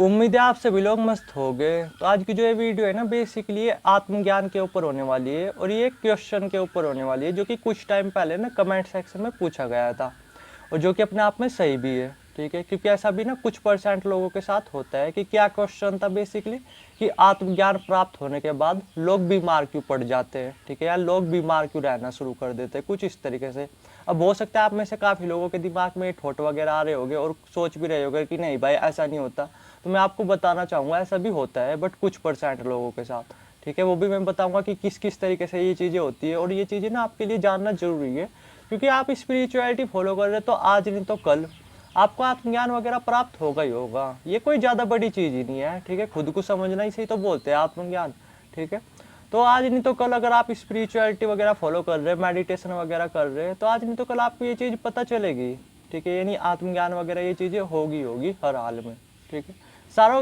उम्मीद है आप सभी लोग मस्त हो गए। तो आज की जो ये वीडियो है ना, बेसिकली ये आत्मज्ञान के ऊपर होने वाली है और ये क्वेश्चन के ऊपर होने वाली है जो कि कुछ टाइम पहले ना कमेंट सेक्शन में पूछा गया था और जो कि अपने आप में सही भी है। ठीक है, क्योंकि ऐसा भी ना कुछ % लोगों के साथ होता है कि क्या क्वेश्चन था बेसिकली कि आत्मज्ञान प्राप्त होने के बाद लोग बीमार क्यों पड़ जाते हैं। ठीक है, या लोग बीमार क्यों रहना शुरू कर देते हैं, कुछ इस तरीके से। अब हो सकता है आप में से काफ़ी लोगों के दिमाग में ठोट वगैरह आ रहे होंगे और सोच भी रहे होंगे कि नहीं भाई ऐसा नहीं होता। तो मैं आपको बताना चाहूँगा ऐसा भी होता है, बट कुछ % लोगों के साथ। ठीक है, वो भी मैं बताऊँगा कि किस किस तरीके से ये चीज़ें होती है और ये चीज़ें ना आपके लिए जानना ज़रूरी है, क्योंकि आप स्पिरिचुअलिटी फॉलो कर रहे हो तो आज नहीं तो कल आपको आत्मज्ञान वगैरह प्राप्त होगा ही होगा। ये कोई ज़्यादा बड़ी चीज़ ही नहीं है। ठीक है, खुद को समझना ही सही तो बोलते हैं आत्मज्ञान। ठीक है, तो आज नहीं तो कल अगर आप स्पिरिचुअलिटी वगैरह फॉलो कर रहे हैं, मेडिटेशन वगैरह कर रहे हैं, तो आज नहीं तो कल आपको ये चीज़ पता चलेगी। ठीक है, यानी आत्मज्ञान वगैरह ये चीज़ें होगी हर हाल में। ठीक है,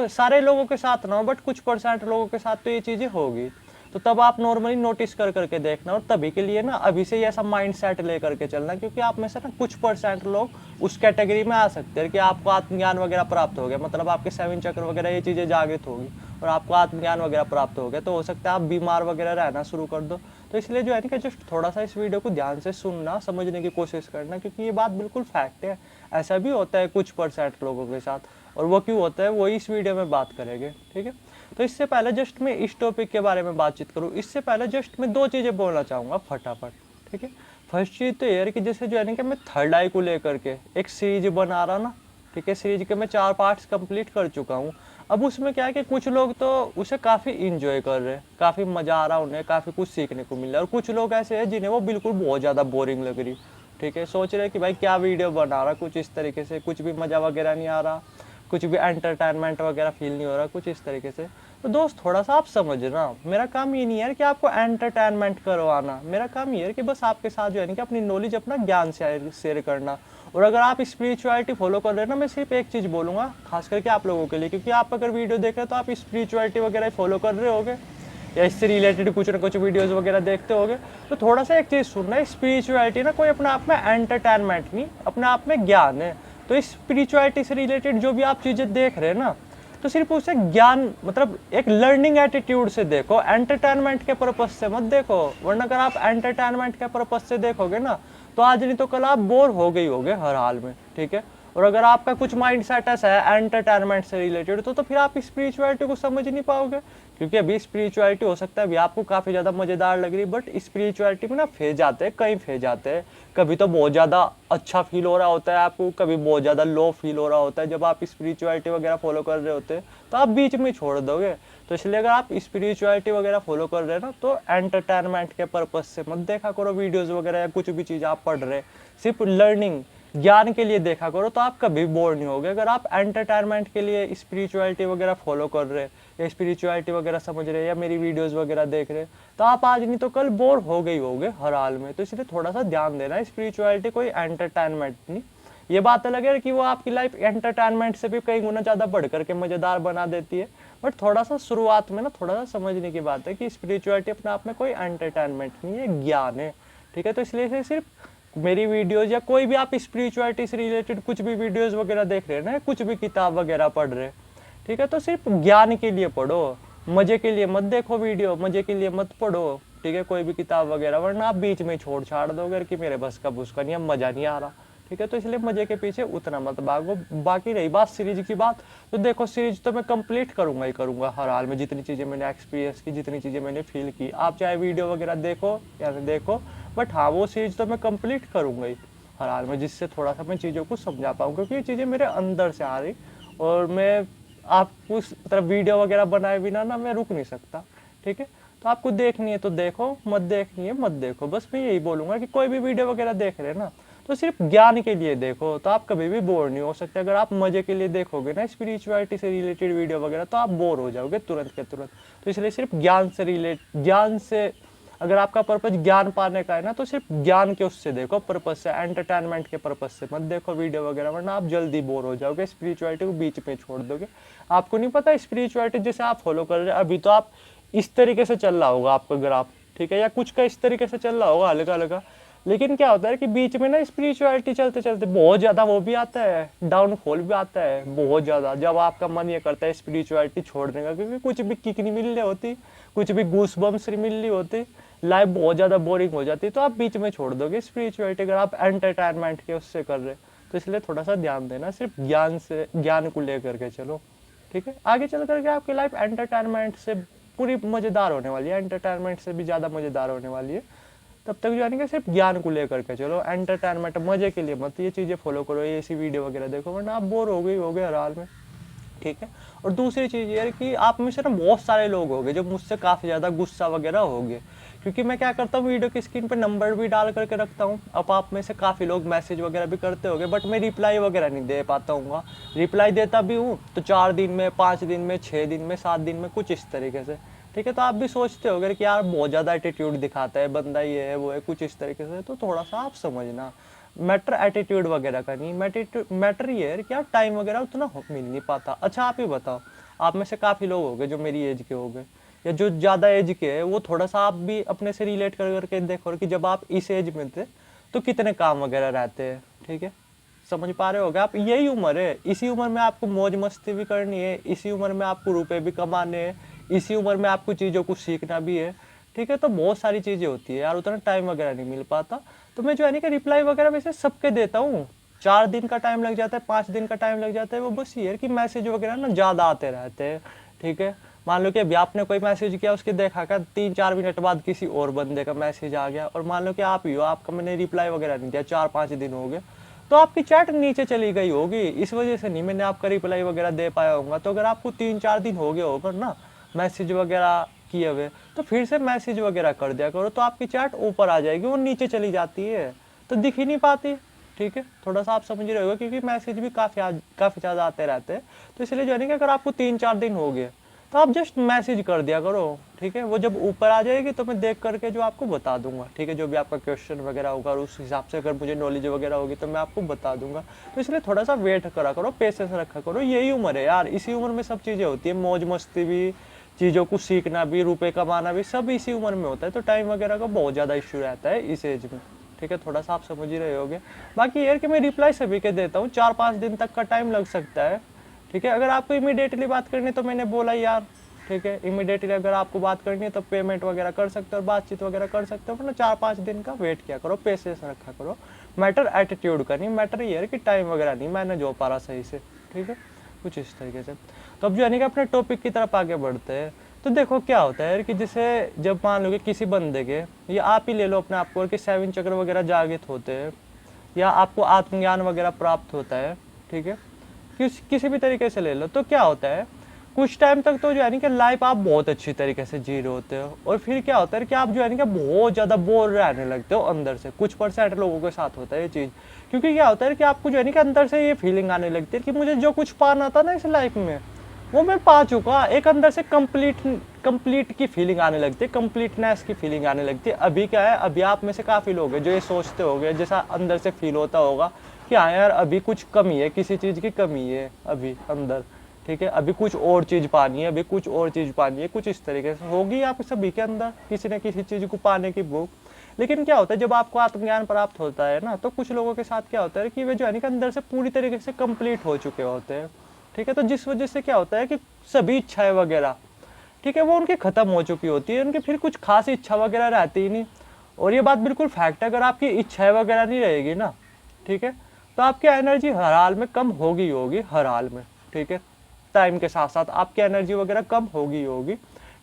सारे लोगों के साथ ना हो, बट कुछ % लोगों के साथ तो ये चीज़ें होगी। तो तब आप नॉर्मली नोटिस कर करके देखना और तभी के लिए ना अभी से ही ऐसा माइंड सेट ले करके चलना, क्योंकि आप में से ना कुछ % लोग उस कैटेगरी में आ सकते हैं कि आपको आत्मज्ञान वगैरह प्राप्त हो गया, मतलब आपके 7 चक्र वगैरह ये चीज़ें जागृत होगी और आपको आत्मज्ञान वगैरह प्राप्त हो गया, तो हो सकता है आप बीमार वगैरह रहना शुरू कर दो। तो इसलिए जो है ना कि जस्ट थोड़ा सा इस वीडियो को ध्यान से सुनना, समझने की कोशिश करना, क्योंकि ये बात बिल्कुल फैक्ट है। ऐसा भी होता है कुछ % लोगों के साथ, और वो क्यों होता है वो इस वीडियो में बात करेंगे। ठीक है, तो इससे पहले जस्ट मैं इस टॉपिक के बारे में बातचीत करूँ, इससे पहले जस्ट मैं 2 चीज़ें बोलना चाहूँगा फटाफट। ठीक है, फर्स्ट चीज़ तो ये है कि जैसे जो है ना कि मैं थर्ड आई को लेकर के एक सीरीज बना रहा ना। ठीक है, सीरीज के मैं 4 पार्ट्स कंप्लीट कर चुका हूँ। अब उसमें क्या है कि कुछ लोग तो उसे काफ़ी इंजॉय कर रहे हैं, काफ़ी मज़ा आ रहा है उन्हें, काफ़ी कुछ सीखने को मिल रहा है, और कुछ लोग ऐसे हैं जिन्हें वो बिल्कुल बहुत ज़्यादा बोरिंग लग रही। ठीक है, सोच रहे कि भाई क्या वीडियो बना रहा, कुछ इस तरीके से, कुछ भी मज़ा वगैरह नहीं आ रहा, कुछ भी एंटरटेनमेंट वगैरह फील नहीं हो रहा, कुछ इस तरीके से। तो दोस्त थोड़ा सा आप समझना, मेरा काम ये नहीं है कि आपको एंटरटेनमेंट करवाना, मेरा काम ये है कि बस आपके साथ जो है कि अपनी नॉलेज, अपना ज्ञान शेयर करना। और अगर आप स्पिरिचुअलिटी फॉलो कर रहे हैं ना, मैं सिर्फ एक चीज़ बोलूँगा खास करके आप लोगों के लिए, क्योंकि आप अगर वीडियो देख रहे हो तो आप स्पिरिचुअलिटी वगैरह फॉलो कर रहे होगे या इससे रिलेटेड कुछ ना कुछ वीडियोस वगैरह देखते होगे। तो थोड़ा सा एक चीज़ सुनना है, स्पिरिचुअलिटी ना कोई अपने आप में एंटरटेनमेंट नहीं, अपने आप में ज्ञान है। तो इस स्पिरिचुअलिटी से रिलेटेड जो भी आप चीज़ें देख रहे हैं ना, तो सिर्फ उसे ज्ञान, मतलब एक लर्निंग एटीट्यूड से देखो, एंटरटेनमेंट के पर्पज से मत देखो। वरना अगर आप एंटरटेनमेंट के पर्पज से देखोगे ना, तो आज नहीं तो कल आप बोर हो गई होगे हर हाल में। ठीक है, और अगर आपका कुछ माइंड सेट ऐसा है एंटरटेनमेंट से रिलेटेड, तो फिर आप स्पिरिचुअलिटी को समझ नहीं पाओगे। क्योंकि अभी स्पिरिचुअलिटी हो सकता है अभी आपको काफ़ी ज़्यादा मज़ेदार लग रही है, बट स्पिरिचुअलिटी में ना फेज आते हैं, कई फेज आते हैं। कभी तो बहुत ज़्यादा अच्छा फील हो रहा होता है आपको, कभी बहुत ज़्यादा लो फील हो रहा होता है। जब आप स्पिरिचुअलिटी वगैरह फॉलो कर रहे होते हैं तो आप बीच में छोड़ दोगे। तो इसलिए अगर आप स्पिरिचुअलिटी वगैरह फॉलो कर रहे हैं ना, तो एंटरटेनमेंट के पर्पज से मत देखा करो वीडियोज़ वगैरह या कुछ भी चीज़ आप पढ़ रहे, सिर्फ लर्निंग ज्ञान के लिए देखा करो, तो आप कभी बोर नहीं होगे। अगर आप एंटरटेनमेंट के लिए स्पिरिचुअलिटी वगैरह फॉलो कर रहे या स्पिरिचुअलिटी वगैरह समझ रहे या मेरी वीडियोस वगैरह देख रहे, तो आप आज नहीं तो कल बोर हो गई होगे हर हाल में। तो इसलिए थोड़ा सा ध्यान देना, स्पिरिचुअलिटी कोई एंटरटेनमेंट नहीं। ये बात अलग है कि वो आपकी लाइफ एंटरटेनमेंट से भी कई गुना ज़्यादा बढ़ करके मज़ेदार बना देती है, बट थोड़ा सा शुरुआत में ना थोड़ा सा समझने की बात है कि स्पिरिचुअलिटी अपने आप में कोई एंटरटेनमेंट नहीं है, ज्ञान है। ठीक है, तो इसलिए से सिर्फ मेरी वीडियोज़ या कोई भी आप स्पिरिचुअलिटी से रिलेटेड कुछ भी वीडियोज़ वगैरह देख रहे हैं ना, कुछ भी किताब वगैरह पढ़ रहे, ठीक है, तो सिर्फ ज्ञान के लिए पढ़ो, मज़े के लिए मत देखो वीडियो, मज़े के लिए मत पढ़ो। ठीक है, कोई भी किताब वगैरह, वरना आप बीच में छोड़ छाड़ दोगे कि मेरे बस का बुस का नहीं, अब मज़ा नहीं आ रहा। ठीक है, तो इसलिए मज़े के पीछे उतना मत भागो। बाकी रही बात सीरीज की बात, तो देखो सीरीज तो मैं कंप्लीट करूँगा ही करूँगा हर हाल में। जितनी चीज़ें मैंने एक्सपीरियंस की, जितनी चीज़ें मैंने फील की, आप चाहे वीडियो वगैरह देखो या नहीं देखो, बट हाँ वो सीरीज तो मैं कंप्लीट करूँगा ही हर हाल में, जिससे थोड़ा सा मैं चीज़ों को समझा पाऊँ, क्योंकि ये चीज़ें मेरे अंदर से आ रही और मैं आपको उस तरह वीडियो वगैरह बनाए बिना ना मैं रुक नहीं सकता। ठीक है, तो आपको देखनी है तो देखो, मत देखनी है मत देखो। बस मैं यही बोलूँगा कि कोई भी वीडियो वगैरह देख रहे हैं ना, तो सिर्फ ज्ञान के लिए देखो, तो आप कभी भी बोर नहीं हो सकते। अगर आप मजे के लिए देखोगे ना स्पिरिचुअलिटी से रिलेटेड वीडियो वगैरह, तो आप बोर हो जाओगे तुरंत के तुरंत। तो इसलिए सिर्फ ज्ञान से अगर आपका पर्पज ज्ञान पाने का है ना, तो सिर्फ ज्ञान के उससे देखो, पर्पज से, एंटरटेनमेंट के पर्पज से मत देखो वीडियो वगैरह, वरना आप जल्दी बोर हो जाओगे, स्पिरिचुअलिटी को बीच में छोड़ दोगे। आपको नहीं पता स्पिरिचुअलिटी जैसे आप फॉलो कर रहे हैं अभी, तो आप इस तरीके से चल रहा होगा आपका ग्राफ, ठीक है, या कुछ का इस तरीके से चल रहा होगा हल्का हल्का, लेकिन क्या होता है कि बीच में ना स्पिरिचुअलिटी चलते चलते बहुत ज़्यादा वो भी आता है, डाउनफॉल भी आता है बहुत ज़्यादा, जब आपका मन ये करता है स्पिरिचुअलिटी छोड़ने का, क्योंकि कुछ भी किक नहीं मिल रही होती, कुछ भी गूस बम्स नहीं मिल रही होती, लाइफ बहुत ज़्यादा बोरिंग हो जाती है, तो आप बीच में छोड़ दोगे स्पिरिचुअलिटी अगर आप एंटरटेनमेंट के उससे कर रहे। तो इसलिए थोड़ा सा ध्यान देना, सिर्फ ज्ञान को लेकर के चलो, ठीक है। आगे चल करके आपकी लाइफ एंटरटेनमेंट से पूरी मज़ेदार होने वाली है, एंटरटेनमेंट से भी ज़्यादा मज़ेदार होने वाली है। तब तक जो है कि सिर्फ ज्ञान को लेकर के चलो, एंटरटेनमेंट मजे के लिए मत ये चीज़ें फॉलो करो, ये ऐसी वीडियो वगैरह देखो, वरना आप बोर हो गए हर हाल में, ठीक है। और दूसरी चीज़ ये है कि आप में से ना बहुत सारे लोग होंगे जो मुझसे काफ़ी ज़्यादा गुस्सा वगैरह होंगे, क्योंकि मैं क्या करता हूँ वीडियो की स्क्रीन पे नंबर भी डाल करके रखता हूँ। अब आप में से काफ़ी लोग मैसेज वगैरह भी करते होंगे, बट मैं रिप्लाई वगैरह नहीं दे पाता हूँ। रिप्लाई देता भी हूँ तो 4 दिन में, 5 दिन में, 6 दिन में, 7 दिन में, कुछ इस तरीके से, ठीक है। तो आप भी सोचते होगे कि यार बहुत ज़्यादा एटीट्यूड दिखाता है बंदा, ये है वो है, कुछ इस तरीके से। तो थोड़ा सा आप समझना, मैटर एटीट्यूड वगैरह का नहीं, मैटर ये है कि यार टाइम वगैरह उतना मिल नहीं पाता। अच्छा आप ही बताओ, आप में से काफ़ी लोग होंगे जो मेरी एज के होंगे या जो ज़्यादा एज के है, वो थोड़ा सा आप भी अपने से रिलेट कर करके देखो कि जब आप इस एज में थे तो कितने काम वगैरह रहते हैं, ठीक है। समझ पा रहे होगे आप, यही उम्र है, इसी उम्र में आपको मौज मस्ती भी करनी है, इसी उम्र में आपको रुपए भी कमाने हैं, इसी उम्र में आपको चीज़ों को सीखना भी है, ठीक है। तो बहुत सारी चीज़ें होती है यार, उतना टाइम वगैरह नहीं मिल पाता। तो मैं जो है ना कि रिप्लाई वगैरह वैसे सबके देता हूँ, 4 दिन का टाइम लग जाता है, 5 दिन का टाइम लग जाता है, वो बस ये है कि मैसेज वगैरह ना ज़्यादा आते रहते हैं, ठीक है। मान लो कि अभी आपने कोई मैसेज किया, उसके देखा का 3-4 मिनट बाद किसी और बंदे का मैसेज आ गया, और मान लो कि आप ही हो, आपका मैंने रिप्लाई वगैरह नहीं दिया, 4-5 दिन हो गए, तो आपकी चैट नीचे चली गई होगी, इस वजह से नहीं मैंने आपका रिप्लाई वगैरह दे पाया होगा। तो अगर आपको 3-4 दिन हो गए होगा ना मैसेज वगैरह किए हुए, तो फिर से मैसेज वगैरह कर दिया करो, तो आपकी चैट ऊपर आ जाएगी, वो नीचे चली जाती है तो दिख ही नहीं पाती, ठीक है। थोड़ा सा आप समझ रहे हो, क्योंकि मैसेज भी काफ़ी ज़्यादा आते रहते हैं। तो इसलिए जो है ना कि अगर आपको 3-4 दिन हो गए तो आप जस्ट मैसेज कर दिया करो, ठीक है। वो जब ऊपर आ जाएगी तो मैं देख करके जो आपको बता दूंगा, ठीक है, जो भी आपका क्वेश्चन वगैरह होगा, और उस हिसाब से अगर मुझे नॉलेज वगैरह होगी तो मैं आपको बता दूंगा। तो इसलिए थोड़ा सा वेट करा करो, पेशेंस रखा करो, यही उम्र है यार, इसी उम्र में सब चीज़ें होती है, मौज मस्ती भी, चीज़ों को सीखना भी, रुपये कमाना भी, सब इसी उम्र में होता है। तो टाइम वगैरह का बहुत ज़्यादा इश्यू रहता है इस एज में, ठीक है। थोड़ा सा आप समझ ही रहे होगे। बाकी यार कि मैं रिप्लाई सभी के देता हूँ, 4-5 दिन तक का टाइम लग सकता है, ठीक है। अगर आपको इमीडिएटली बात करनी तो मैंने बोला यार, ठीक है, इमीडिएटली अगर आपको बात करनी है तो पेमेंट वगैरह कर सकते हो और बातचीत वगैरह कर सकते हो, वरना 4-5 दिन का वेट किया करो, पेशेंस रखा करो। मैटर एटीट्यूड का नहीं, मैटर ये है कि टाइम वगैरह नहीं मैनेज हो पा रहा सही से, ठीक है, कुछ इस तरीके से। तो अब जो है कि अपने टॉपिक की तरफ आगे बढ़ते हैं। तो देखो क्या होता है कि जैसे जब मान लो कि किसी बंदे के, या आप ही ले लो अपने आप को, कि 7 चक्र वगैरह जागृत होते हैं, या आपको आत्मज्ञान वगैरह प्राप्त होता है, ठीक है, किसी भी तरीके से ले लो, तो क्या होता है कुछ टाइम तक तो जो है कि लाइफ आप बहुत अच्छी तरीके से जी रहे होते हो, और फिर क्या होता है कि आप जो है कि बहुत ज़्यादा बोर रहने लगते हो अंदर से। कुछ % लोगों के साथ होता है ये चीज़, क्योंकि क्या होता है कि आपको जो है कि अंदर से ये फीलिंग आने लगती है कि मुझे जो कुछ पाना था ना इस लाइफ में वो मैं पा चुका, एक अंदर से कंप्लीट की फीलिंग आने लगती है, कंप्लीटनेस की फीलिंग आने लगती है। अभी क्या है, अभी आप में से काफ़ी लोग हैं जो ये सोचते होंगे, जैसा अंदर से फील होता होगा कि हाँ यार अभी कुछ कमी है, किसी चीज़ की कमी है अभी अंदर, ठीक है, अभी कुछ और चीज़ पानी है, अभी कुछ और चीज़ पानी है, कुछ इस तरीके से होगी आप सभी के अंदर किसी न किसी चीज़ को पाने की भूख। लेकिन क्या होता है जब आपको आत्मज्ञान प्राप्त होता है ना, तो कुछ लोगों के साथ क्या होता है कि वे जो है कि अंदर से पूरी तरीके से कंप्लीट हो चुके होते हैं, ठीक है। तो जिस वजह से क्या होता है कि सभी इच्छाएं वगैरह, ठीक है, वो उनकी ख़त्म हो चुकी होती है, उनकी फिर कुछ खास इच्छा वगैरह रहती ही नहीं। और ये बात बिल्कुल फैक्ट है, अगर आपकी इच्छाएं वगैरह नहीं रहेगी ना, ठीक है, तो आपकी एनर्जी हर हाल में कम होगी हर हाल में, ठीक है। टाइम के साथ साथ आपकी एनर्जी वगैरह कम होगी,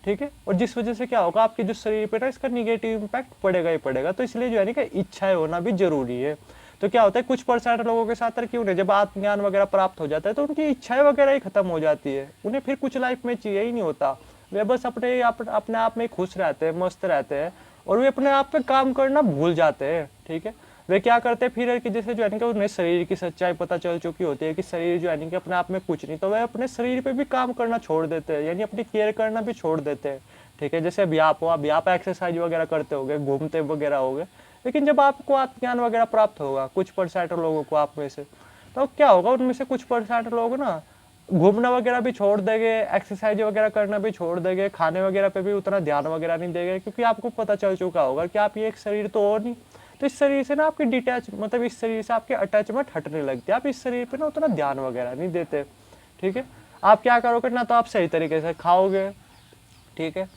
ठीक है। और जिस वजह से क्या होगा, आपके जो शरीर पे ना इसका निगेटिव इम्पैक्ट पड़ेगा ही पड़ेगा। तो इसलिए जो है ना कि इच्छाएं होना भी जरूरी है। तो क्या होता है कुछ % लोगों के साथ क्यों नहीं, जब आत्मज्ञान वगैरह प्राप्त हो जाता है तो उनकी इच्छाएं वगैरह ही खत्म हो जाती है, उन्हें फिर कुछ लाइफ में चाहिए ही नहीं होता। वे बस अपने आप में खुश रहते हैं, मस्त रहते हैं, और वे अपने आप पे काम करना भूल जाते हैं, ठीक है। वे क्या करते हैं फिर कि जैसे जो है कि उन्हें शरीर की सच्चाई पता चल चुकी होती है कि शरीर जो है कि अपने आप में कुछ नहीं, तो वे अपने शरीर पे भी काम करना छोड़ देते हैं, यानी अपनी केयर करना भी छोड़ देते हैं, ठीक है। जैसे अभी आप हो, अभी आप एक्सरसाइज वगैरह करते होगे, घूमते वगैरह होगे, लेकिन जब आपको आत्मज्ञान वगैरह प्राप्त होगा कुछ % लोगों को आप में से, तो क्या होगा उनमें से कुछ % लोग ना घूमना वगैरह भी छोड़ देंगे, एक्सरसाइज वगैरह करना भी छोड़ देंगे, खाने वगैरह पे भी उतना ध्यान वगैरह नहीं देंगे, क्योंकि आपको पता चल चुका होगा कि आप ये एक शरीर तो हो नहीं, तो इस शरीर से ना आपकी डिटैच मतलब इस शरीर से आपकी अटैचमेंट हटने लगती है, आप इस शरीर पे ना उतना ध्यान वगैरह नहीं देते, ठीक है। आप क्या करोगे ना, तो आप सही तरीके से खाओगे, ठीक है।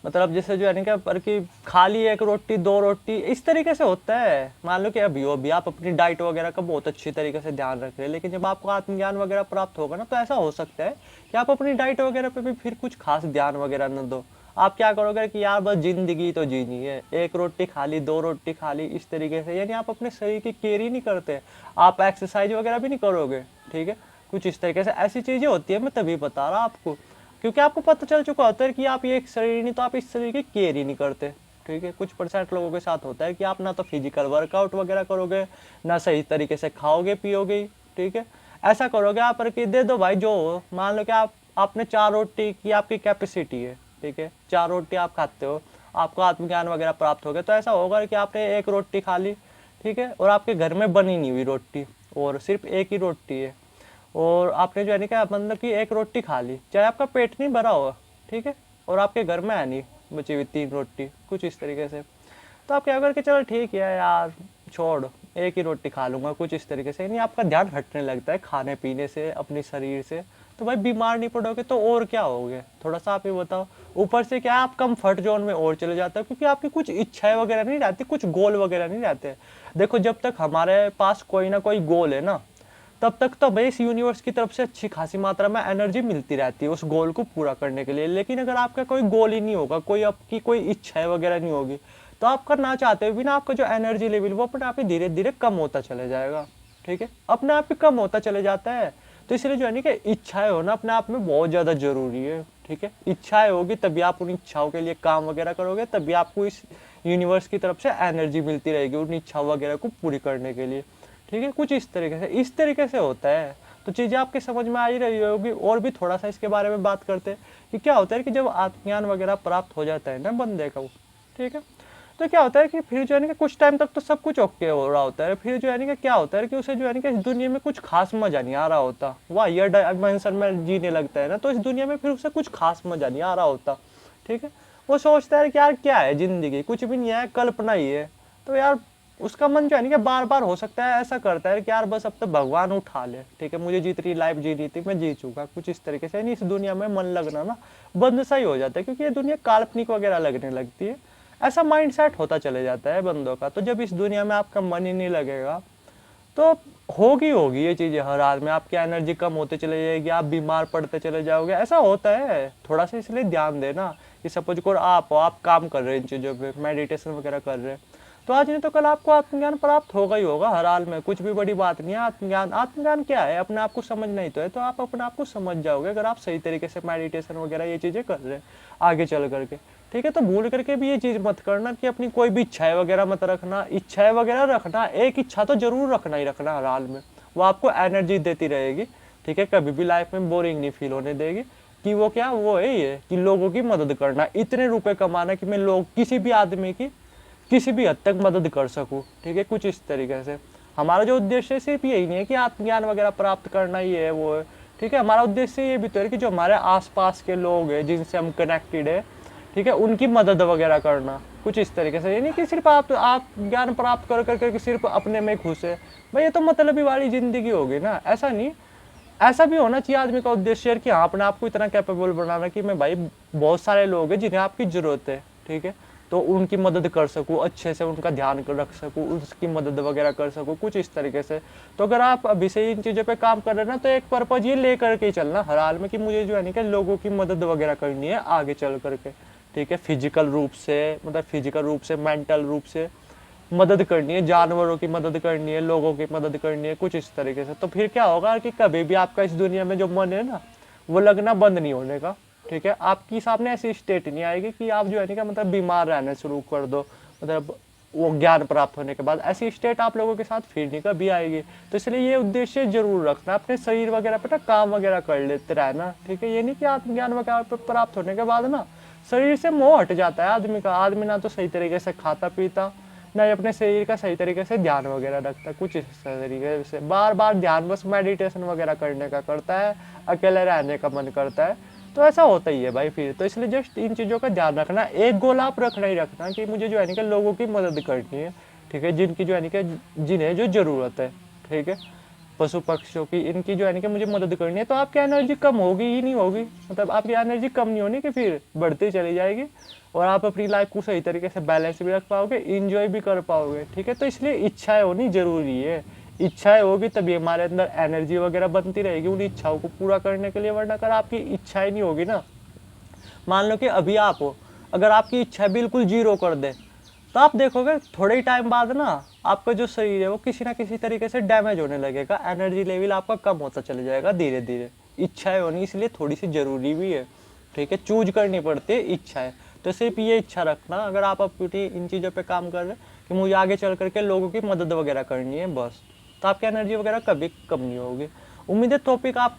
मतलब जैसे जो है ना क्या पर कि खाली एक रोटी दो रोटी इस तरीके से होता है। मान लो कि अभी आप अपनी डाइट वगैरह का बहुत अच्छी तरीके से ध्यान रख रहे हैं, लेकिन जब आपको आत्मज्ञान वगैरह प्राप्त होगा ना, तो ऐसा हो सकता है कि आप अपनी डाइट वगैरह पे भी फिर कुछ खास ध्यान वगैरह न दो। आप क्या करोगे कि यार बस जिंदगी तो जीनी है, एक रोटी खा ली दो रोटी खा ली इस तरीके से, यानी आप अपने शरीर की केयर ही नहीं करते, आप एक्सरसाइज वगैरह भी नहीं करोगे, ठीक है। कुछ इस तरीके से ऐसी चीजें होती है, मैं तभी बता रहा आपको, क्योंकि आपको पता चल चुका होता है कि आप ये एक शरीर नहीं, तो आप इस शरीर की केयर ही नहीं करते, ठीक है। कुछ परसेंट लोगों के साथ होता है कि आप ना तो फिजिकल वर्कआउट वगैरह करोगे, ना सही तरीके से खाओगे पियोगे, ठीक है। ऐसा करोगे आप कि दे दो भाई जो हो, मान लो कि आपने 4 रोटी की आपकी कैपेसिटी है, ठीक है, 4 रोटी आप खाते हो, आपको आत्मज्ञान वगैरह प्राप्त हो गया, तो ऐसा होगा कि आपने एक रोटी खा ली, ठीक है, और आपके घर में बनी नहीं हुई रोटी और सिर्फ एक ही रोटी है, और आपने जो है क्या मतलब कि एक रोटी खा ली, चाहे आपका पेट नहीं भरा हो, ठीक है, और आपके घर में है नहीं बची हुई 3 रोटी, कुछ इस तरीके से, तो आप क्या करके चलो ठीक है यार छोड़ एक ही रोटी खा लूंगा, कुछ इस तरीके से, यानी आपका ध्यान हटने लगता है खाने पीने से, अपने शरीर से। तो भाई बीमार नहीं पड़ोगे तो और क्या होगे, थोड़ा सा आप ये बताओ। ऊपर से क्या आप कंफर्ट जोन में और चले जाते हो, क्योंकि आपकी कुछ इच्छाएं वगैरह नहीं रहती, कुछ गोल वगैरह नहीं रहते। देखो जब तक हमारे पास कोई ना कोई गोल है ना, तब तक तो भाई इस यूनिवर्स की तरफ से अच्छी खासी मात्रा में एनर्जी मिलती रहती है उस गोल को पूरा करने के लिए। लेकिन अगर आपका कोई गोल ही नहीं होगा, कोई आपकी कोई इच्छा वगैरह नहीं होगी, तो आप करना चाहते हुए भी ना आपका जो एनर्जी लेवल वो अपने आप ही धीरे धीरे कम होता चले जाएगा, ठीक है, अपने आप ही कम होता चले जाता है। तो इसलिए जो है ना कि इच्छाएं होना अपने आप में बहुत ज़्यादा जरूरी है, ठीक है। इच्छाएं होगी तभी आप उन इच्छाओं के लिए काम वगैरह करोगे, तभी आपको इस यूनिवर्स की तरफ से एनर्जी मिलती रहेगी उन इच्छाओं वगैरह को पूरी करने के लिए, ठीक है। कुछ इस तरीके से होता है। तो चीज़ें आपके समझ में आ ही रही होगी। और भी थोड़ा सा इसके बारे में बात करते हैं कि क्या होता है कि जब आत्मज्ञान वगैरह प्राप्त हो जाता है ना बंदे का, ठीक है, तो क्या होता है कि फिर जो है ना कि कुछ टाइम तक तो सब कुछ ओके हो रहा होता है, फिर जो है ना कि क्या होता है कि उसे जो है ना कि इस दुनिया में कुछ खास मजा नहीं आ रहा होता, वाह ये डायमेंशन में जीने लगता है ना, तो इस दुनिया में फिर उसे कुछ खास मजा नहीं आ रहा होता, ठीक है। वो सोचता है कि यार क्या है जिंदगी, कुछ भी नहीं है, कल्पना ही है। तो यार उसका मन जो है ना कि बार बार हो सकता है ऐसा करता है कि यार बस अब तो भगवान उठा ले, ठीक है, मुझे जितनी लाइफ जीनी थी मैं जी चुका, कुछ इस तरीके से। यानी इस दुनिया में मन लगना ना बंद सा ही हो जाता है, क्योंकि ये दुनिया काल्पनिक वगैरह लगने लगती है, ऐसा माइंड सेट होता चले जाता है बंदों का। तो जब इस दुनिया में आपका मन ही नहीं लगेगा, तो होगी ये चीज़ें हर हाल में, आपकी एनर्जी कम होते चले जाएगी, आप बीमार पड़ते चले जाओगे, ऐसा होता है थोड़ा सा। इसलिए ध्यान देना कि सपोज को आप काम कर रहे हैं इन चीज़ों पे, मेडिटेशन वगैरह कर रहे हैं, तो आज नहीं तो कल आपको आत्मज्ञान प्राप्त होगा ही होगा हर हाल में, कुछ भी बड़ी बात नहीं है। आत्मज्ञान क्या है, अपने आप को समझना ही तो है, तो आप अपने आप को समझ जाओगे अगर आप सही तरीके से मेडिटेशन वगैरह ये चीज़ें कर रहे हैं आगे चल करके, ठीक है। तो भूल करके भी ये चीज़ मत करना कि अपनी कोई भी इच्छाएं वगैरह मत रखना, इच्छाएं वगैरह रखना, एक इच्छा तो जरूर रखना ही रखना हर हाल में, वो आपको एनर्जी देती रहेगी, ठीक है, कभी भी लाइफ में बोरिंग नहीं फील होने देगी। कि वो क्या वो है ये कि लोगों की मदद करना, इतने रुपए कमाना कि मैं लोग किसी भी आदमी की किसी भी हद तक मदद कर सकूं, ठीक है, कुछ इस तरीके से। हमारा जो उद्देश्य सिर्फ यही नहीं है कि आत्मज्ञान वगैरह प्राप्त करना ही है वो है, ठीक है, हमारा उद्देश्य ये भी तो है कि जो हमारे आसपास के लोग हैं जिनसे हम कनेक्टेड है, ठीक है, उनकी मदद वगैरह करना, कुछ इस तरीके से। ये नहीं कि सिर्फ आप ज्ञान प्राप्त कर करके सिर्फ अपने में खुश है, भाई ये तो मतलबी वाली जिंदगी होगी ना, ऐसा नहीं। ऐसा भी होना चाहिए आदमी का उद्देश्य कि हाँ अपने आप को इतना कैपेबल बनाना कि मैं भाई बहुत सारे लोग हैं जिन्हें आपकी जरूरत है, ठीक है, तो उनकी मदद कर सकूँ, अच्छे से उनका ध्यान रख सकूँ, उसकी मदद वगैरह कर सकूँ, कुछ इस तरीके से। तो अगर आप अभी से इन चीज़ों पे काम कर रहे हैं ना, तो एक पर्पज ये ले करके ही चलना हर हाल में कि मुझे जो है नहीं कि लोगों की मदद वगैरह करनी है आगे चल करके, ठीक है, फिजिकल रूप से, मतलब फिजिकल रूप से, मेंटल रूप से मदद करनी है, जानवरों की मदद करनी है, लोगों की मदद करनी है, कुछ इस तरीके से। तो फिर क्या होगा कि कभी भी आपका इस दुनिया में जो मन है ना वो लगना बंद नहीं होने का, ठीक है। आपकी सामने ऐसी स्टेट नहीं आएगी कि आप जो है ना मतलब बीमार रहना शुरू कर दो, मतलब वो ज्ञान प्राप्त होने के बाद ऐसी स्टेट आप लोगों के साथ फिर नहीं कभी आएगी। तो इसलिए ये उद्देश्य जरूर रखना, अपने शरीर वगैरह पे ना काम वगैरह कर लेते रहना, ठीक है। ये नहीं कि आत्मज्ञान वगैरह प्राप्त होने के बाद ना शरीर से मोह हट जाता है आदमी का, आदमी ना तो सही तरीके से खाता पीता, ना ही अपने शरीर का सही तरीके से ध्यान वगैरह रखता, कुछ इस तरीके से बार बार ध्यान बस मेडिटेशन वगैरह करने का करता है, अकेले रहने का मन करता है, तो ऐसा होता ही है भाई फिर। तो इसलिए जस्ट इन चीज़ों का ध्यान रखना, एक गोल आप रखना ही रखना कि मुझे जो है ना कि लोगों की मदद करनी है, ठीक है, जिनकी जो यानी कि जिन्हें जो ज़रूरत है, ठीक है, पशु पक्षियों की, इनकी जो यानी कि मुझे मदद करनी है, तो आपकी एनर्जी कम होगी ही नहीं होगी, मतलब आपकी एनर्जी कम नहीं होनी कि फिर बढ़ती चली जाएगी, और आप अपनी लाइफ को सही तरीके से बैलेंस भी रख पाओगे, इंजॉय भी कर पाओगे, ठीक है। तो इसलिए इच्छाएं होनी जरूरी है, इच्छाएं होगी तभी हमारे अंदर एनर्जी वगैरह बनती रहेगी उन इच्छाओं को पूरा करने के लिए, वरना अगर आपकी इच्छाएं नहीं होगी ना, मान लो कि अभी आप हो, अगर आपकी इच्छा बिल्कुल जीरो कर दे, तो आप देखोगे थोड़े ही टाइम बाद ना आपका जो शरीर है वो किसी ना किसी तरीके से डैमेज होने लगेगा, एनर्जी लेवल आपका कम होता चले जाएगा धीरे धीरे। इच्छाएं होनी इसलिए थोड़ी सी जरूरी भी है, ठीक है, चूज करनी पड़ती है इच्छाएं। तो सिर्फ ये इच्छा रखना अगर आप अपनी इन चीज़ों पे काम कर रहे हैं कि मुझे आगे चल करके लोगों की मदद वगैरह करनी है बस, तो आपकी एनर्जी वगैरह कभी कम नहीं होगी। उम्मीद है टॉपिक आप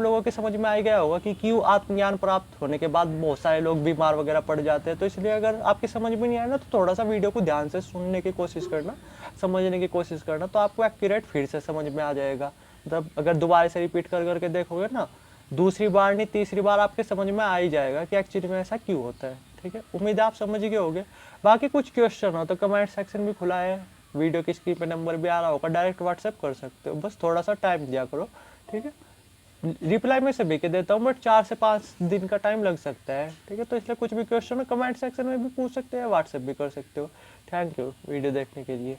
लोगों के समझ में आ गया होगा कि क्यों आत्मज्ञान प्राप्त होने के बाद बहुत सारे लोग बीमार वगैरह पड़ जाते हैं। तो इसलिए अगर आपकी समझ में नहीं आया ना, तो थोड़ा सा वीडियो को ध्यान से सुनने की कोशिश करना, समझने की कोशिश करना, तो आपको एक्यूरेट फिर से समझ में आ जाएगा। मतलब अगर दोबारा से रिपीट कर करके देखोगे ना, दूसरी बार नहीं तीसरी बार आपके समझ में आ ही जाएगा कि एक्चुअली में ऐसा क्यों होता है, ठीक है। उम्मीद है आप समझ गए होंगे। बाकी कुछ क्वेश्चन हो तो कमेंट सेक्शन भी खुला है, वीडियो की स्क्रीन पे नंबर भी आ रहा होगा, डायरेक्ट व्हाट्सएप कर सकते हो, बस थोड़ा सा टाइम दिया करो, ठीक है। रिप्लाई में सभी के देता हूँ, बट 4 से 5 दिन का टाइम लग सकता है, ठीक है। तो इसलिए कुछ भी क्वेश्चन हो कमेंट सेक्शन में भी पूछ सकते हैं, व्हाट्सएप भी कर सकते हो। थैंक यू वीडियो देखने के लिए।